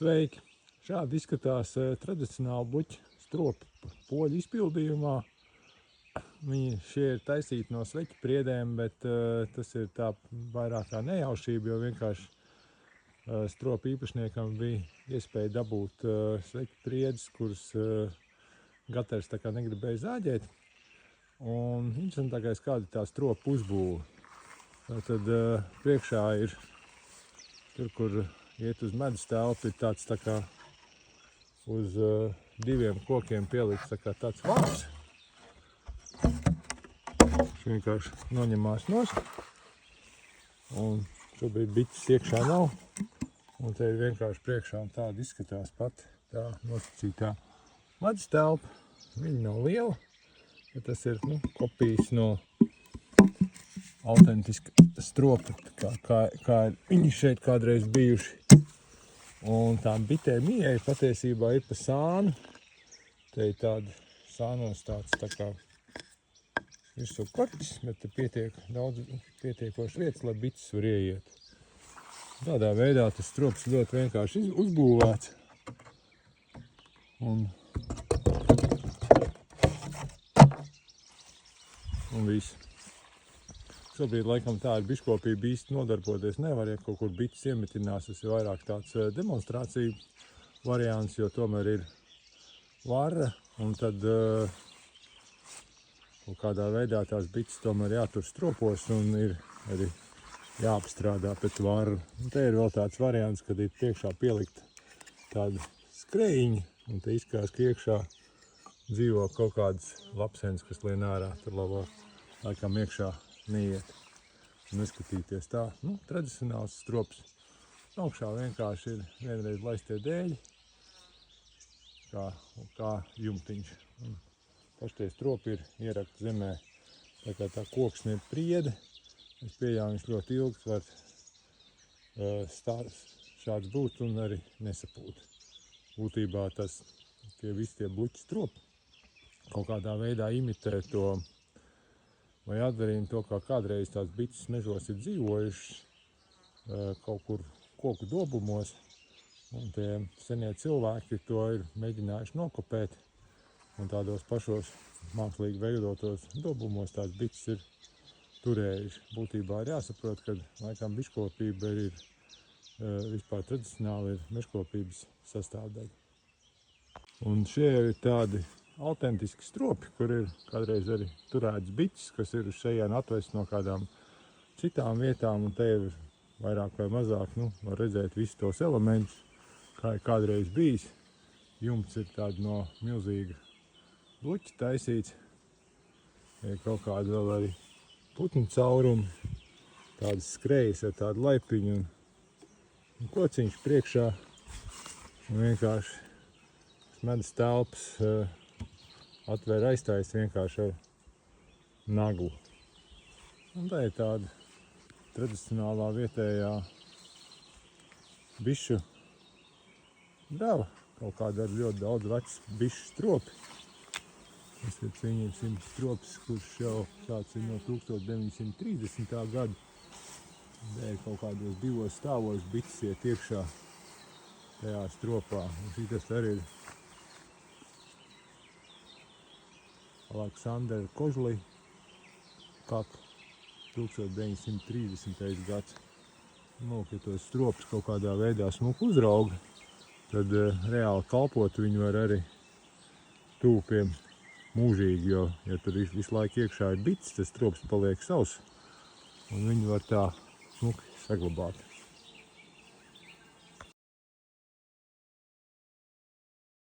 Sveiki! Šādi izskatās tradicionāli bluķu stropi poļu izpildījumā. Viņi šie ir taisīti no sveķu priedēm, bet tas ir tā vairāk kā nejaušība, jo vienkārši stropu īpašniekam bija iespēja dabūt sveķu priedes, kuras gatavs tā kā negribēja zāģēt. Un interesantākais, kāda ir tā stropu uzbūve. Tad priekšā ir tur, kur iet uz medus telpu, ir tāds tā kā uz diviem kokiem pielikts tā kā tāds vārds. Viņš vienkārši noņemās nost. Un šobrīd bites iekšā nav. Un te ir vienkārši priekšā un tāda izskatās pat tā nosacītā medus telpa. Viņa nav liela, bet tas ir kopijas no autentiska stropa, kā viņi šeit kādreiz bijuši. Un tām bitēm ieeja patiesībā ir pa sānu. Te ir tāda sānos tāds tā kā virsū korķis, bet te pietiek daudz pietiekoši vietas, lai bites var ieiet. Tādā veidā tas strops ļoti vienkārši uzbūvēts. Un viss. Šobrīd laikam tā ir biškopība īsti nodarboties nevar, ja kaut kur bites iemetinās, tas ir vairāk tāds demonstrācija variants, jo tomēr ir vara, un tad kaut kādā veidā tās bites tomēr jātur stropos un ir arī jāapstrādā pēc varu. Un te ir vēl tāds variants, kad ir priekšā pielikt tādu skrejiņu, un te izskatās, ka iekšā dzīvo kaut kādas lapsenes, kas lien ārā, tur labāk laikam iekšā neiet un neskatīties tā. Tradicionāls strops. Augšā vienkārši ir vienreiz laistie dēļi, kā jumtiņš. Paši tie stropi ir ierakti zemē, tā kā tā koksne ir priede. Es pieļauju, viņš ļoti ilgs var šāds būt un arī nesapūt. Būtībā visi tie bluķu stropi kaut kādā veidā imitē to vai atdarina to, kā kādreiz tās bites mežos ir dzīvojušas kaut kur koku dobumos. Un tie senie cilvēki to ir mēģinājuši nokopēt. Un tādos pašos mākslīgi veidotos dobumos tās bites ir turējuši. Būtībā ir jāsaprot, ka laikam biškopība ir vispār tradicionāli ir mežkopības sastāvdaļa. Un šie ir tādi autentiski stropi, kur ir kādreiz arī turēts bites, kas ir uz šejien atvest no kādām citām vietām, un te ir vairāk vai mazāk, var redzēt visus tos elementus, kā ir kādreiz bijis. Jumts ir tāda no milzīga bluķa taisīts, ir kaut kāda vēl arī putnu caurumi, tādas skrejas ar tādu laipiņu un kociņš priekšā, un vienkārši medus telpas atvēr aizstājas vienkārši ar naglu. Un tā ir tāda tradicionālā vietējā bišu deva. Kaut kāda ar ļoti daudz vecas bišu stropi. Tas ir cienījums stropis, kurš jau tāds ir no 1930. gada. Dēļ kaut kādos divos stāvos bites iet iekšā tajā stropā. Un šitas arī ir Aleksandra Kožli, kā 1930. gads. Ja tos stropus kaut kādā veidā smuku uzrauga, tad reāli kalpot viņu var arī tūpiem mūžīgi, jo, ja tur visu laiku iekšā ir bites, tas strops paliek savs, un viņu var tā smuki saglabāt.